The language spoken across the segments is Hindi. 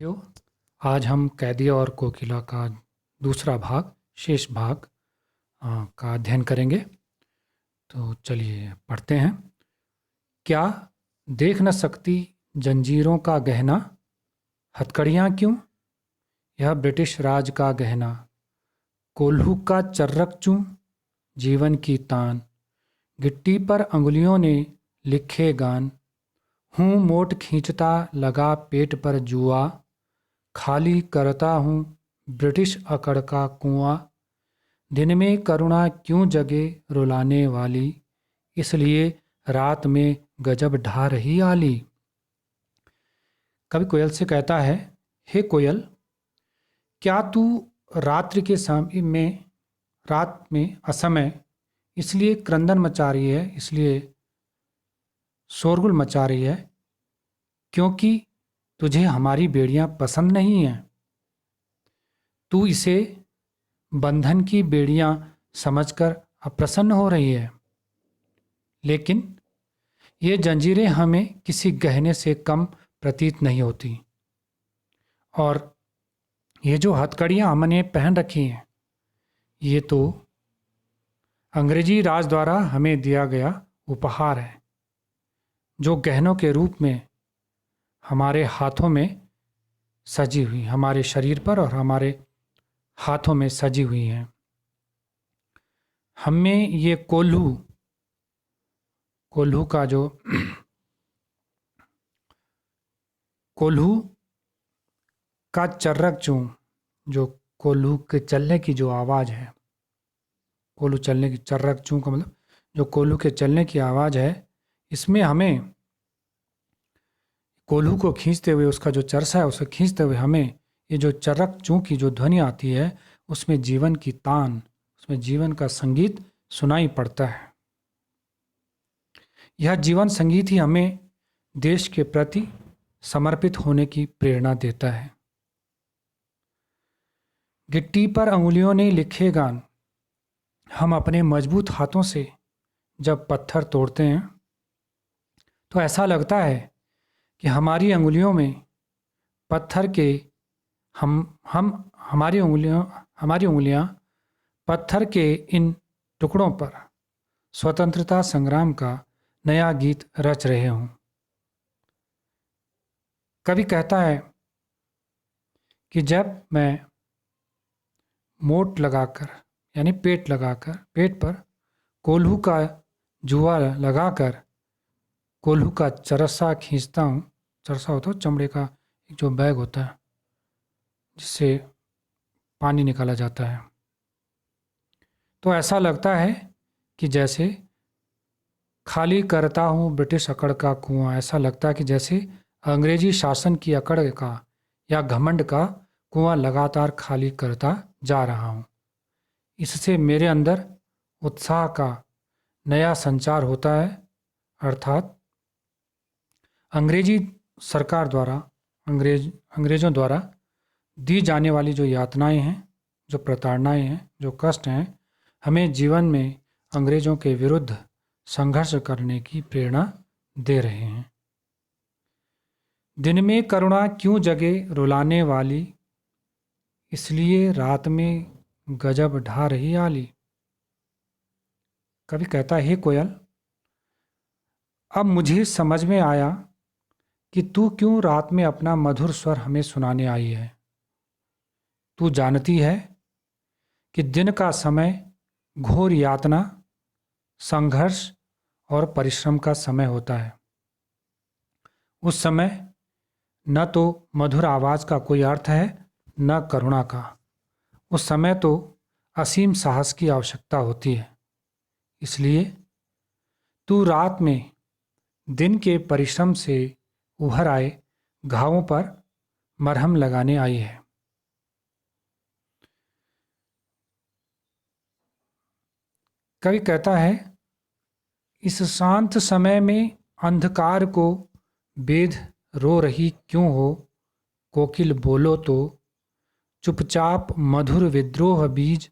यो, आज हम कैदिया और कोकिला का दूसरा भाग शेष भाग का अध्ययन करेंगे। तो चलिए पढ़ते हैं। क्या देख न सकती जंजीरों का गहना, हथकड़ियाँ क्यों, यह ब्रिटिश राज का गहना, कोल्हू का चर्रक चूं, जीवन की तान, गिट्टी पर अंगुलियों ने लिखे गान, हूँ मोट खींचता लगा पेट पर जुआ, खाली करता हूँ ब्रिटिश अकड़ का कुआं, दिन में करुणा क्यों जगे रुलाने वाली, इसलिए रात में गजब ढा रही आली। कवि कोयल से कहता है, हे कोयल, क्या तू रात्रि के समय में रात में असमय इसलिए क्रंदन मचा रही है, इसलिए शोरगुल मचा रही है क्योंकि तुझे हमारी बेड़ियां पसंद नहीं हैं। तू इसे बंधन की बेड़ियां समझकर अप्रसन्न हो रही है, लेकिन ये जंजीरें हमें किसी गहने से कम प्रतीत नहीं होती। और ये जो हथकड़ियां हमने पहन रखी हैं, ये तो अंग्रेजी राज द्वारा हमें दिया गया उपहार है, जो गहनों के रूप में हमारे हाथों में सजी हुई, हमारे शरीर पर और हमारे हाथों में सजी हुई हैं। हमें ये कोल्हू कोल्हू का जो कोल्हू का चर्रक चूं, जो कोल्हू के चलने की जो आवाज़ है, कोल्हू चलने की, चर्रक चूं का मतलब जो कोल्हू के चलने की आवाज़ है, इसमें हमें कोल्हू को खींचते हुए, उसका जो चरसा है उसे खींचते हुए हमें ये जो चर्रक चूं की जो ध्वनि आती है, उसमें जीवन की तान, उसमें जीवन का संगीत सुनाई पड़ता है। यह जीवन संगीत ही हमें देश के प्रति समर्पित होने की प्रेरणा देता है। गिट्टी पर अंगुलियों ने लिखे गान, हम अपने मजबूत हाथों से जब पत्थर तोड़ते हैं तो ऐसा लगता है कि हमारी अंगुलियों में पत्थर के हम हमारी उंगलियां पत्थर के इन टुकड़ों पर स्वतंत्रता संग्राम का नया गीत रच रहे हों। कवि कहता है कि जब मैं मोट लगाकर, यानी पेट पर कोल्हू का जुआ लगाकर कोल्हू का चरसा खींचता हूँ। चरसा होता है चमड़े का एक जो बैग होता है जिससे पानी निकाला जाता है, तो ऐसा लगता है कि जैसे खाली करता हूँ ब्रिटिश अकड़ का कुआं। ऐसा लगता है कि जैसे अंग्रेजी शासन की अकड़ का या घमंड का कुआं लगातार खाली करता जा रहा हूँ। इससे मेरे अंदर उत्साह का नया संचार होता है, अर्थात अंग्रेजी सरकार द्वारा, अंग्रेज़ों द्वारा दी जाने वाली जो यातनाएं हैं, जो प्रताड़नाएं हैं, जो कष्ट हैं, हमें जीवन में अंग्रेज़ों के विरुद्ध संघर्ष करने की प्रेरणा दे रहे हैं। दिन में करुणा क्यों जगे रुलाने वाली, इसलिए रात में गजब ढा रही आली। कवि कहता है, हे कोयल, अब मुझे समझ में आया कि तू क्यों रात में अपना मधुर स्वर हमें सुनाने आई है। तू जानती है कि दिन का समय घोर यातना, संघर्ष और परिश्रम का समय होता है। उस समय न तो मधुर आवाज का कोई अर्थ है, न करुणा का। उस समय तो असीम साहस की आवश्यकता होती है। इसलिए तू रात में दिन के परिश्रम से उभर आए घावों पर मरहम लगाने आई है। कवि कहता है, इस शांत समय में अंधकार को बेध रो रही क्यों हो, कोकिल बोलो तो, चुपचाप मधुर विद्रोह बीज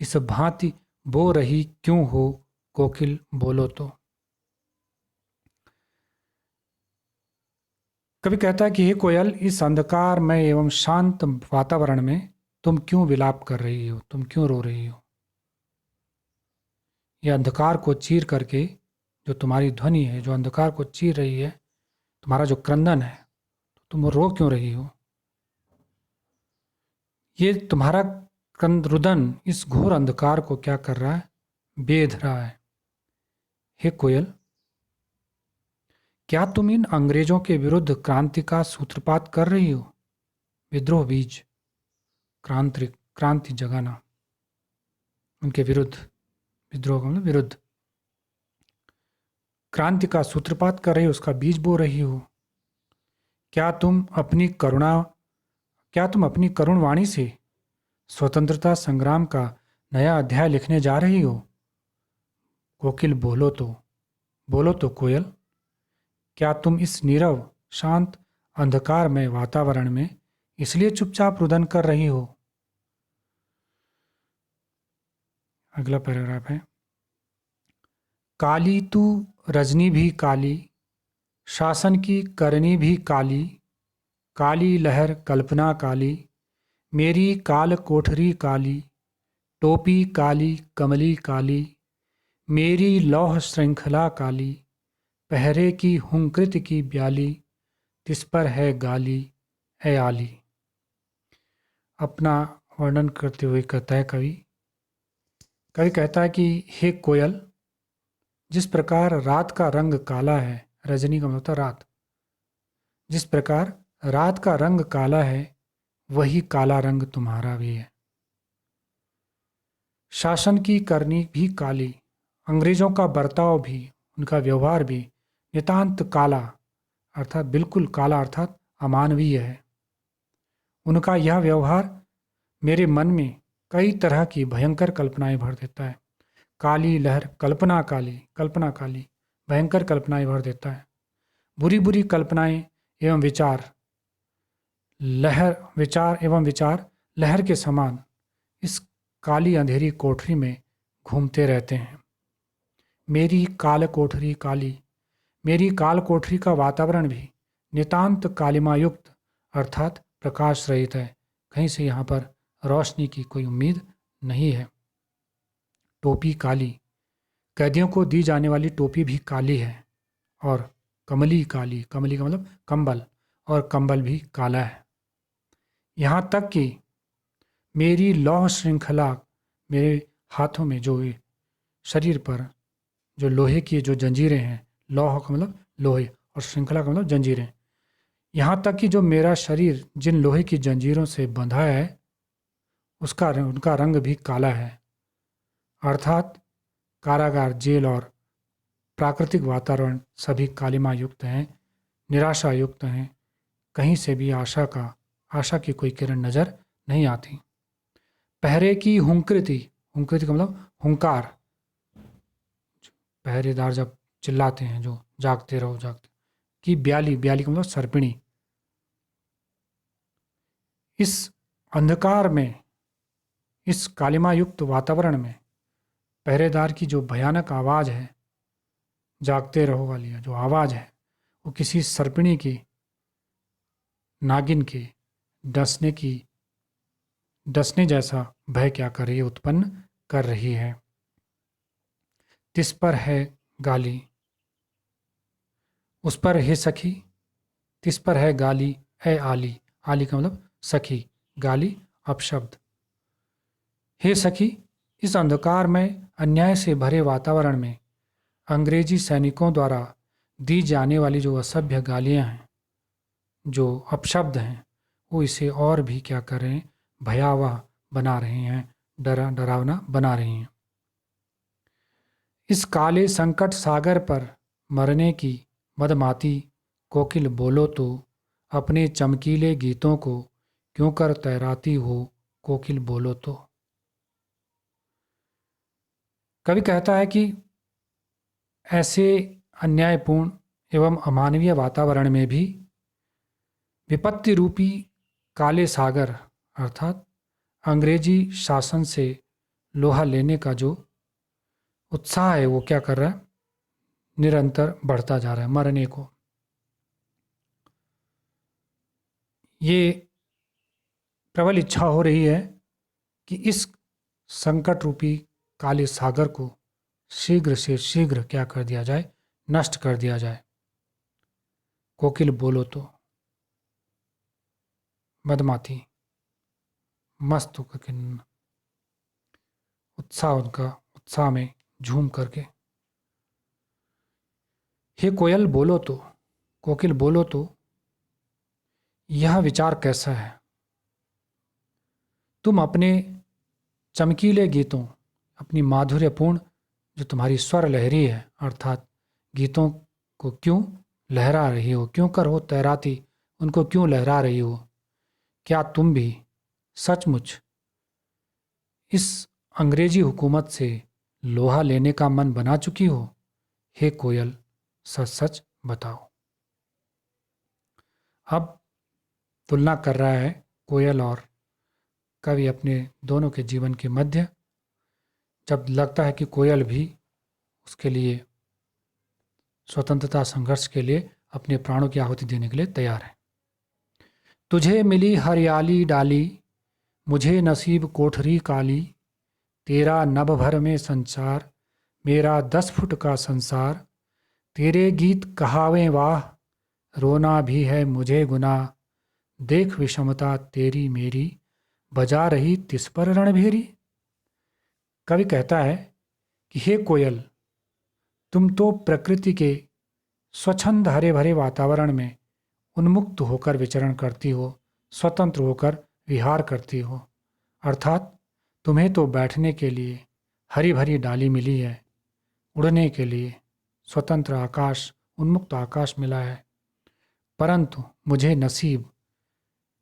इस भांति बो रही क्यों हो, कोकिल बोलो तो। कवि कहता है कि हे कोयल, इस अंधकारमय एवं शांत वातावरण में तुम क्यों विलाप कर रही हो, तुम क्यों रो रही हो। यह अंधकार को चीर करके जो तुम्हारी ध्वनि है, जो अंधकार को चीर रही है, तुम्हारा जो क्रंदन है, तो तुम रो क्यों रही हो। ये तुम्हारा रुदन इस घोर अंधकार को क्या कर रहा है, बेध रहा है। हे कोयल, क्या तुम इन अंग्रेजों के विरुद्ध क्रांति का सूत्रपात कर रही हो। विद्रोह बीज, क्रांति जगाना, उनके विरुद्ध, विद्रोह का मतलब विरुद्ध, क्रांति का सूत्रपात कर रही हो, उसका बीज बो रही हो। क्या तुम अपनी करुण वाणी से स्वतंत्रता संग्राम का नया अध्याय लिखने जा रही हो। कोकिल, बोलो तो कोयल, क्या तुम इस नीरव शांत अंधकारमय वातावरण में इसलिए चुपचाप रुदन कर रही हो। अगला पैराग्राफ है, काली तू रजनी भी काली, शासन की करनी भी काली, काली लहर कल्पना काली, मेरी काल कोठरी काली, टोपी काली कमली काली, मेरी लौह श्रृंखला काली, पहरे की हुंकृत की ब्याली, तिस पर है गाली है आली। अपना वर्णन करते हुए कहता है कवि कहता है कि हे कोयल, जिस प्रकार रात का रंग काला है, रजनी का मतलब रात, जिस प्रकार रात का रंग काला है, वही काला रंग तुम्हारा भी है। शासन की करनी भी काली, अंग्रेजों का बर्ताव भी, उनका व्यवहार भी नितांत काला, अर्थात बिल्कुल काला, अर्थात अमानवीय है। उनका यह व्यवहार मेरे मन में कई तरह की भयंकर कल्पनाएं भर देता है। काली लहर कल्पना काली भयंकर कल्पनाएं भर देता है। बुरी बुरी कल्पनाएं एवं विचार लहर के समान इस काली अंधेरी कोठरी में घूमते रहते हैं। मेरी काल कोठरी काली, मेरी काल कोठरी का वातावरण भी नितांत कालिमायुक्त, अर्थात प्रकाश रहित है। कहीं से यहाँ पर रोशनी की कोई उम्मीद नहीं है। टोपी काली, कैदियों को दी जाने वाली टोपी भी काली है। और कमली का मतलब कंबल, और कंबल भी काला है। यहाँ तक कि मेरी लौह श्रृंखला, मेरे हाथों में जो शरीर पर जो लोहे की जो जंजीरें हैं, लौह का मतलब लोहे और श्रृंखला का मतलब जंजीरें, यहाँ तक कि जो मेरा शरीर जिन लोहे की जंजीरों से बंधा है, उनका रंग भी काला है। अर्थात कारागार, जेल और प्राकृतिक वातावरण सभी कालिमा युक्त हैं, निराशा युक्त हैं। कहीं से भी आशा की कोई किरण नजर नहीं आती। पहरे की हुंकृति का मतलब हुंकार, पहरेदार जब चिल्लाते हैं, जो जागते रहो की ब्याली का मतलब सर्पिणी। इस अंधकार में, इस कालिमा युक्त वातावरण में पहरेदार की जो भयानक आवाज़ है, जागते रहो वाली जो आवाज़ है, वो किसी सर्पिणी की, नागिन के डसने जैसा भय क्या कर रही है, उत्पन्न कर रही है। तिस पर है गाली, उस पर है सखी, तिस पर है गाली है आली का मतलब सखी, गाली अपशब्द। हे सखी, इस अंधकार में अन्याय से भरे वातावरण में अंग्रेजी सैनिकों द्वारा दी जाने वाली जो असभ्य गालियां हैं, जो अपशब्द हैं, वो इसे और भी क्या कर रहे हैं, भयावह बना रहे हैं, डरावना बना रहे हैं। इस काले संकट सागर पर मरने की मदमाती कोकिल, बोलो तो अपने चमकीले गीतों को क्यों कर तैराती हो। कोकिल, बोलो तो। कवि कहता है कि ऐसे अन्यायपूर्ण एवं अमानवीय वातावरण में भी विपत्ति रूपी काले सागर, अर्थात अंग्रेजी शासन से लोहा लेने का जो उत्साह है, वो क्या कर रहा है, निरंतर बढ़ता जा रहा है, मरने को। ये प्रबल इच्छा हो रही है कि इस संकट रूपी काले सागर को शीघ्र से शीघ्र क्या कर दिया जाए, नष्ट कर दिया जाए। कोकिल बोलो तो मदमाती मस्त होकर के उत्साह में झूम करके, हे कोयल बोलो तो, कोकिल बोलो तो, यह विचार कैसा है? तुम अपने चमकीले गीतों, अपनी माधुर्यपूर्ण जो तुम्हारी स्वर लहरी है अर्थात गीतों को क्यों लहरा रही हो, क्यों कर हो तैराती, उनको क्यों लहरा रही हो? क्या तुम भी सचमुच इस अंग्रेजी हुकूमत से लोहा लेने का मन बना चुकी हो? हे कोयल, सच सच बताओ। अब तुलना कर रहा है कोयल और कवि अपने दोनों के जीवन के मध्य, जब लगता है कि कोयल भी उसके लिए स्वतंत्रता संघर्ष के लिए अपने प्राणों की आहुति देने के लिए तैयार है। तुझे मिली हरियाली डाली, मुझे नसीब कोठरी काली, तेरा नभ भर में संचार, मेरा 10 फुट का संसार, तेरे गीत कहावे वाह, रोना भी है मुझे गुनाह, देख विषमता तेरी मेरी, बजा रही तिस पर रणभेरी। कवि कहता है कि हे कोयल, तुम तो प्रकृति के स्वच्छंद हरे भरे वातावरण में उन्मुक्त होकर विचरण करती हो, स्वतंत्र होकर विहार करती हो। अर्थात तुम्हें तो बैठने के लिए हरी भरी डाली मिली है, उड़ने के लिए स्वतंत्र आकाश, उन्मुक्त आकाश मिला है, परंतु मुझे नसीब,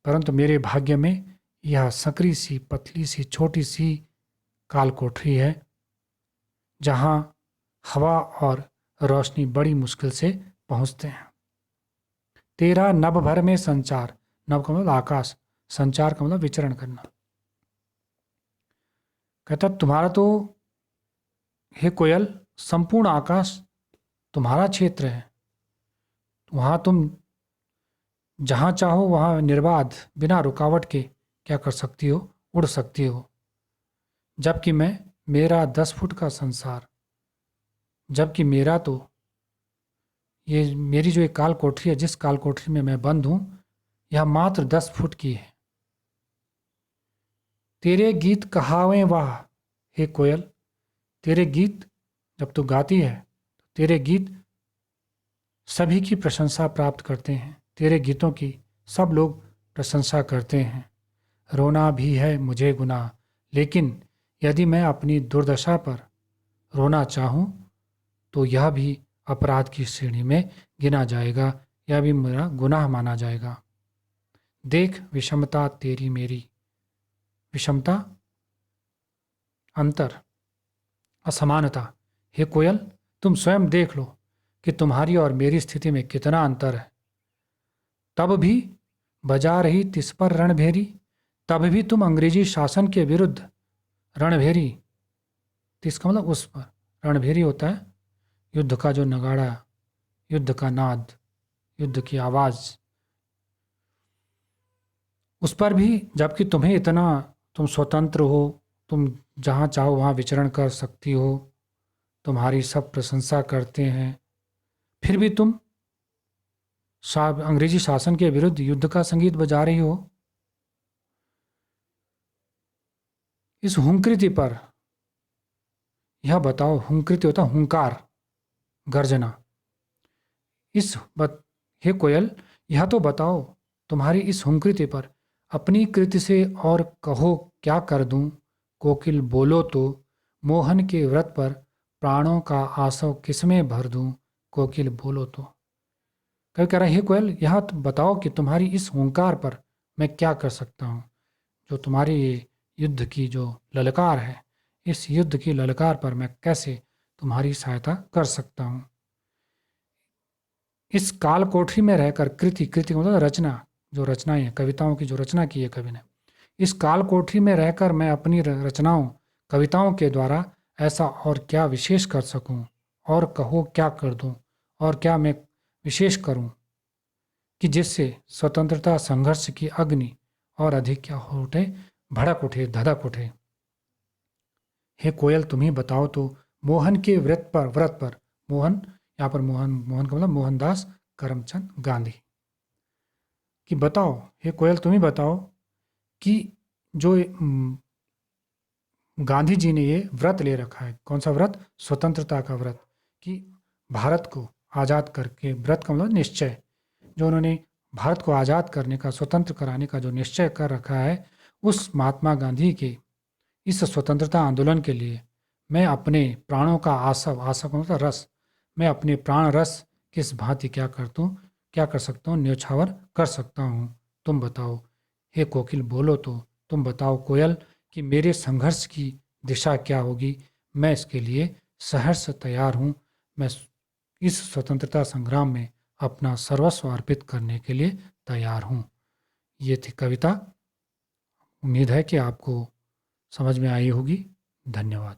परंतु मेरे भाग्य में यह सकरी सी पतली सी छोटी सी काल कोठरी है, जहाँ हवा और रोशनी बड़ी मुश्किल से पहुँचते हैं। तेरा नभ भर में संचार, नभ का मतलब आकाश, संचार का मतलब विचरण करना। कहता तुम्हारा तो हे कोयल संपूर्ण आकाश तुम्हारा क्षेत्र है, वहाँ तुम जहाँ चाहो वहाँ निर्बाध बिना रुकावट के क्या कर सकती हो, उड़ सकती हो। जबकि मैं, मेरा 10 फुट का संसार, जबकि मेरा तो ये मेरी जो एक काल कोठरी है, जिस काल कोठरी में मैं बंद हूँ, यह मात्र 10 फुट की है। तेरे गीत कहावे वाह, हे कोयल, तेरे गीत जब तू गाती है तो तेरे गीत सभी की प्रशंसा प्राप्त करते हैं, तेरे गीतों की सब लोग प्रशंसा करते हैं। रोना भी है मुझे गुनाह, लेकिन यदि मैं अपनी दुर्दशा पर रोना चाहूँ तो यह भी अपराध की श्रेणी में गिना जाएगा, यह भी मेरा गुनाह माना जाएगा। देख विषमता तेरी मेरी, विषमता अंतर, असमानता। हे कोयल, तुम स्वयं देख लो कि तुम्हारी और मेरी स्थिति में कितना अंतर है। तब भी बजा रही तिस पर रणभेरी, तब भी तुम अंग्रेजी शासन के विरुद्ध रणभेरी, तिस का मतलब उस पर, रणभेरी होता है युद्ध का जो नगाड़ा, युद्ध का नाद, युद्ध की आवाज, उस पर भी, जबकि तुम्हें इतना, तुम स्वतंत्र हो, तुम जहाँ चाहो वहाँ विचरण कर सकती हो, तुम्हारी सब प्रशंसा करते हैं, फिर भी तुम अंग्रेजी शासन के विरुद्ध युद्ध का संगीत बजा रही हो। इस हुंकृति पर यह बताओ, हुंकृति होता हुंकार, गर्जना। हे कोयल, यह तो बताओ तुम्हारी इस हुंकृति पर अपनी कृति से और कहो क्या कर दूं। कोकिल बोलो तो, मोहन के व्रत पर प्राणों का आसव किसमें भर दूं। कोकिल बोलो तो, कभी कह रहा है हे कोयल, यह तो बताओ कि तुम्हारी इस हुंकार पर मैं क्या कर सकता हूँ। जो तुम्हारी ये युद्ध की जो ललकार है, इस युद्ध की ललकार पर मैं कैसे तुम्हारी सहायता कर सकता हूँ। इस काल कोठरी में रहकर, कृति कृति मतलब रचना, जो रचनाएं हैं, कविताओं की जो रचना की है कवि ने, इस काल कोठरी में रहकर मैं अपनी रचनाओं, कविताओं के द्वारा ऐसा और क्या विशेष कर सकूं, और कहो क्या कर दूं, और क्या मैं विशेष करूं कि जिससे स्वतंत्रता संघर्ष की अग्नि और अधिक क्या हो उठे, भड़क उठे, धधक उठे। हे कोयल तुम ही बताओ तो मोहन के व्रत पर मोहन, यहाँ पर मोहन, मोहन का मतलब मोहनदास करमचंद गांधी, कि बताओ, हे कोयल तुम ही बताओ कि जो गांधी जी ने ये व्रत ले रखा है, कौन सा व्रत, स्वतंत्रता का व्रत, कि भारत को आज़ाद करके, व्रत का मतलब निश्चय, जो उन्होंने भारत को आज़ाद करने का, स्वतंत्र कराने का जो निश्चय कर रखा है, उस महात्मा गांधी के इस स्वतंत्रता आंदोलन के लिए मैं अपने प्राणों का आसव, आसव का मतलब रस, मैं अपने प्राण रस किस भांति क्या कर सकता हूँ, न्यौछावर कर सकता हूँ, तुम बताओ। हे कोकिल बोलो तो, तुम बताओ कोयल कि मेरे संघर्ष की दिशा क्या होगी, मैं इसके लिए सहर्ष तैयार हूँ, मैं इस स्वतंत्रता संग्राम में अपना सर्वस्व अर्पित करने के लिए तैयार हूँ। ये थी कविता। उम्मीद है कि आपको समझ में आई होगी। धन्यवाद।